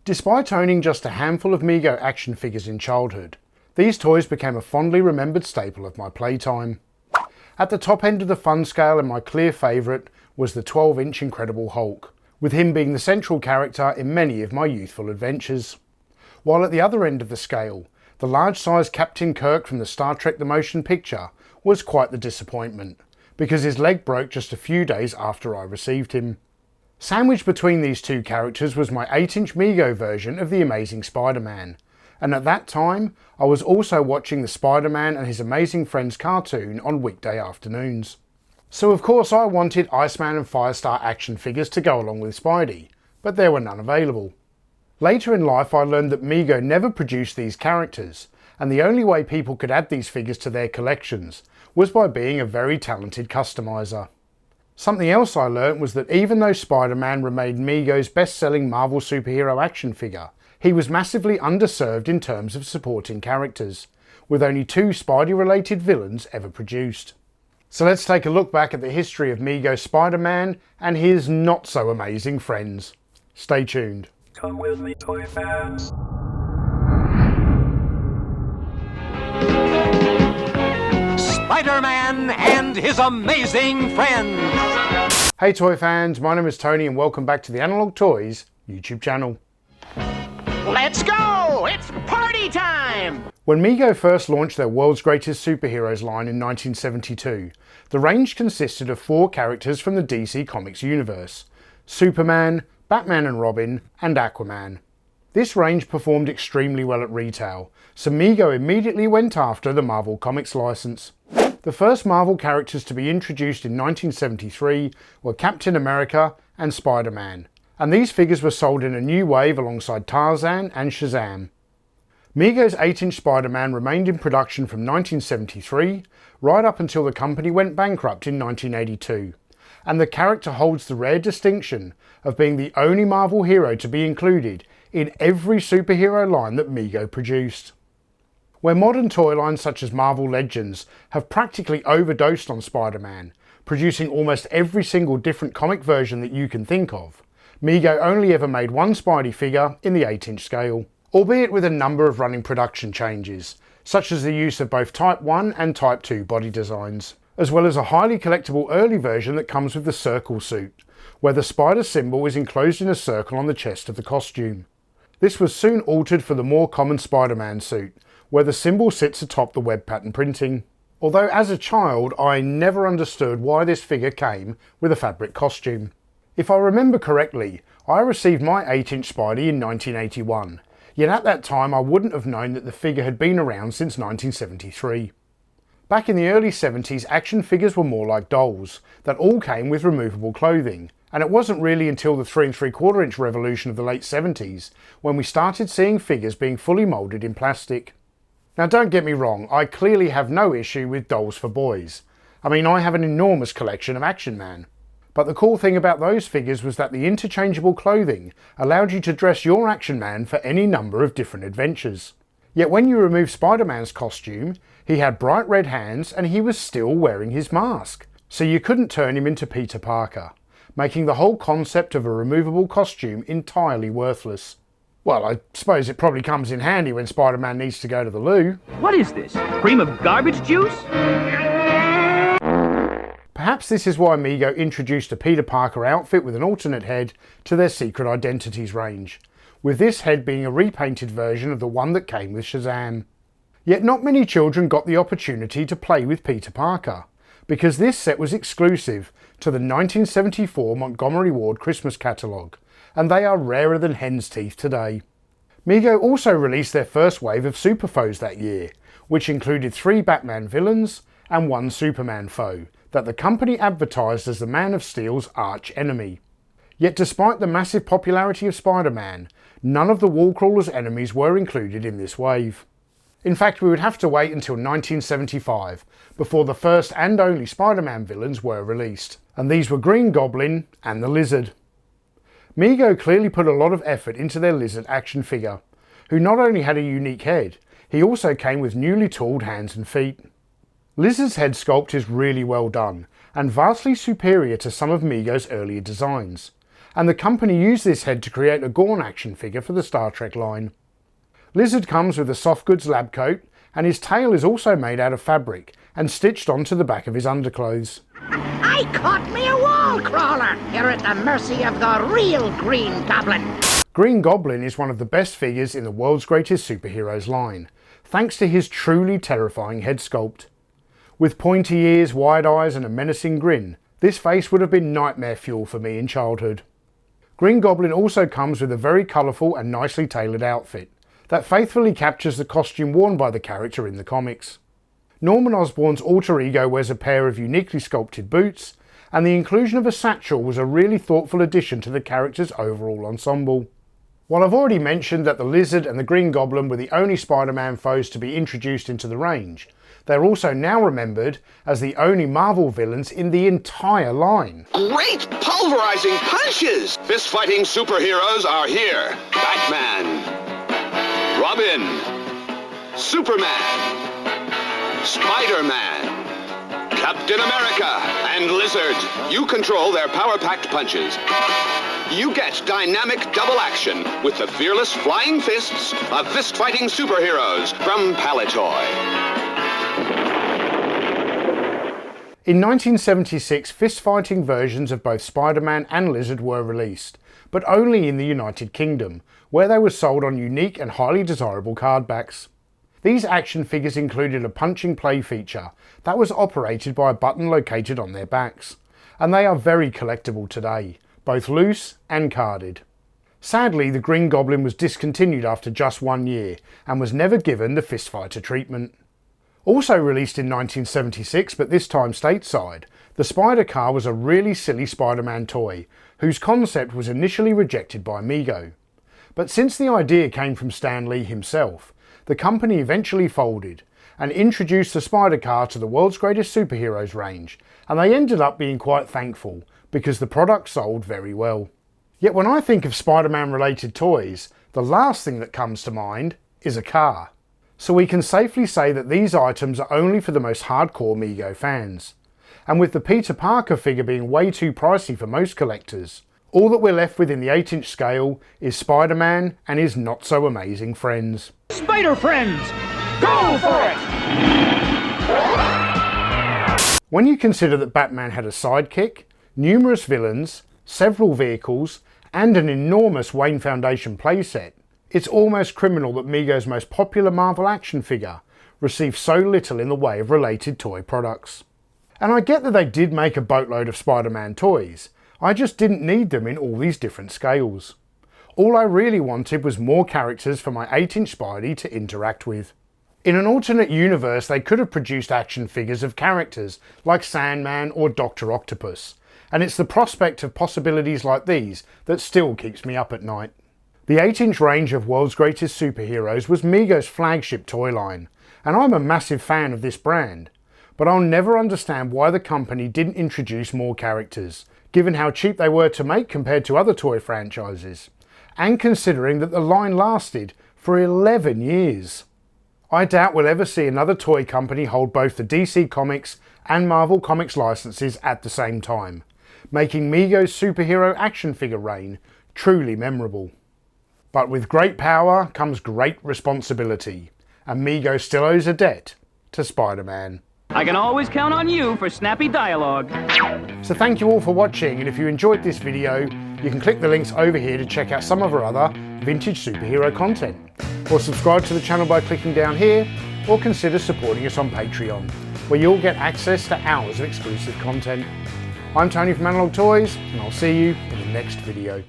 Despite owning just a handful of Mego action figures in childhood, these toys became a fondly remembered staple of my playtime. At the top end of the fun scale and my clear favourite was the 12-inch Incredible Hulk, with him being the central character in many of my youthful adventures. While at the other end of the scale, the large-sized Captain Kirk from the Star Trek The Motion Picture was quite the disappointment, because his leg broke just a few days after I received him. Sandwiched between these two characters was my 8-inch Mego version of The Amazing Spider-Man, and at that time I was also watching the Spider-Man and His Amazing Friends cartoon on weekday afternoons. So of course I wanted Iceman and Firestar action figures to go along with Spidey, but there were none available. Later in life I learned that Mego never produced these characters, and the only way people could add these figures to their collections was by being a very talented customizer. Something else I learnt was that even though Spider-Man remained Mego's best-selling Marvel superhero action figure, he was massively underserved in terms of supporting characters, with only 2 Spidey-related villains ever produced. So let's take a look back at the history of Mego Spider-Man and his not-so-amazing friends. Stay tuned. Come with me, toy fans. Spider-Man and His Amazing Friends. Hey toy fans, my name is Tony and welcome back to the Analog Toys YouTube channel. Let's go! It's party time! When Mego first launched their World's Greatest Superheroes line in 1972, the range consisted of 4 characters from the DC Comics universe: Superman, Batman and Robin, and Aquaman. This range performed extremely well at retail, so Mego immediately went after the Marvel Comics license. The first Marvel characters to be introduced in 1973 were Captain America and Spider-Man, and these figures were sold in a new wave alongside Tarzan and Shazam. Mego's 8-inch Spider-Man remained in production from 1973 right up until the company went bankrupt in 1982, and the character holds the rare distinction of being the only Marvel hero to be included in every superhero line that Mego produced. Where modern toy lines such as Marvel Legends have practically overdosed on Spider-Man, producing almost every single different comic version that you can think of, Mego only ever made one Spidey figure in the 8-inch scale, albeit with a number of running production changes, such as the use of both Type 1 and Type 2 body designs, as well as a highly collectible early version that comes with the Circle suit, where the spider symbol is enclosed in a circle on the chest of the costume. This was soon altered for the more common Spider-Man suit, where the symbol sits atop the web pattern printing. Although as a child I never understood why this figure came with a fabric costume. If I remember correctly, I received my 8-inch Spidey in 1981, yet at that time I wouldn't have known that the figure had been around since 1973. Back in the early 70s, action figures were more like dolls, that all came with removable clothing, and it wasn't really until the 3 3/4 inch revolution of the late 70s when we started seeing figures being fully moulded in plastic. Now don't get me wrong, I clearly have no issue with dolls for boys. I mean, I have an enormous collection of Action Man. But the cool thing about those figures was that the interchangeable clothing allowed you to dress your Action Man for any number of different adventures. Yet when you remove Spider-Man's costume, he had bright red hands and he was still wearing his mask. So you couldn't turn him into Peter Parker, making the whole concept of a removable costume entirely worthless. Well, I suppose it probably comes in handy when Spider-Man needs to go to the loo. What is this? Cream of garbage juice? Perhaps this is why Mego introduced a Peter Parker outfit with an alternate head to their Secret Identities range, with this head being a repainted version of the one that came with Shazam. Yet not many children got the opportunity to play with Peter Parker, because this set was exclusive to the 1974 Montgomery Ward Christmas catalogue, and they are rarer than hen's teeth today. Mego also released their first wave of super foes that year, which included 3 Batman villains and 1 Superman foe that the company advertised as the Man of Steel's arch enemy. Yet despite the massive popularity of Spider-Man, none of the Wallcrawler's enemies were included in this wave. In fact, we would have to wait until 1975 before the first and only Spider-Man villains were released, and these were Green Goblin and the Lizard. Mego clearly put a lot of effort into their Lizard action figure, who not only had a unique head, he also came with newly tooled hands and feet. Lizard's head sculpt is really well done, and vastly superior to some of Mego's earlier designs, and the company used this head to create a Gorn action figure for the Star Trek line. Lizard comes with a soft goods lab coat, and his tail is also made out of fabric and stitched onto the back of his underclothes. I caught me a wall crawler! You're at the mercy of the real Green Goblin! Green Goblin is one of the best figures in the world's greatest superheroes line, thanks to his truly terrifying head sculpt. With pointy ears, wide eyes and a menacing grin, this face would have been nightmare fuel for me in childhood. Green Goblin also comes with a very colourful and nicely tailored outfit that faithfully captures the costume worn by the character in the comics. Norman Osborn's alter ego wears a pair of uniquely sculpted boots, and the inclusion of a satchel was a really thoughtful addition to the character's overall ensemble. While I've already mentioned that the Lizard and the Green Goblin were the only Spider-Man foes to be introduced into the range, they're also now remembered as the only Marvel villains in the entire line. Great pulverizing punches! Fist-fighting superheroes are here. Batman, Robin, Superman, Spider-Man, Captain America, and Lizard. You control their power-packed punches. You get dynamic double action with the fearless flying fists of fist-fighting superheroes from Palitoy. In 1976, fist-fighting versions of both Spider-Man and Lizard were released, but only in the United Kingdom, where they were sold on unique and highly desirable card backs. These action figures included a punching play feature that was operated by a button located on their backs, and they are very collectible today, both loose and carded. Sadly, the Green Goblin was discontinued after just 1 year and was never given the fist fighter treatment. Also released in 1976, but this time stateside, the Spider Car was a really silly Spider-Man toy, whose concept was initially rejected by Mego. But since the idea came from Stan Lee himself, the company eventually folded and introduced the Spider Car to the world's greatest superheroes range, and they ended up being quite thankful because the product sold very well. Yet when I think of Spider-Man related toys, the last thing that comes to mind is a car. So we can safely say that these items are only for the most hardcore Mego fans. And with the Peter Parker figure being way too pricey for most collectors, all that we're left with in the 8-inch scale is Spider-Man and his not so amazing friends. Spider friends, go for it! When you consider that Batman had a sidekick, numerous villains, several vehicles, and an enormous Wayne Foundation playset, it's almost criminal that Mego's most popular Marvel action figure received so little in the way of related toy products. And I get that they did make a boatload of Spider-Man toys, I just didn't need them in all these different scales. All I really wanted was more characters for my 8-inch Spidey to interact with. In an alternate universe, they could have produced action figures of characters like Sandman or Dr. Octopus, and it's the prospect of possibilities like these that still keeps me up at night. The 8-inch range of World's Greatest Superheroes was Mego's flagship toy line, and I'm a massive fan of this brand, but I'll never understand why the company didn't introduce more characters, given how cheap they were to make compared to other toy franchises, and considering that the line lasted for 11 years. I doubt we'll ever see another toy company hold both the DC Comics and Marvel Comics licenses at the same time, making Mego's superhero action figure reign truly memorable. But with great power comes great responsibility, and Mego still owes a debt to Spider-Man. I can always count on you for snappy dialogue. So thank you all for watching, and if you enjoyed this video, you can click the links over here to check out some of our other vintage superhero content, or subscribe to the channel by clicking down here, or consider supporting us on Patreon, where you'll get access to hours of exclusive content. I'm Tony from Analog Toys, and I'll see you in the next video.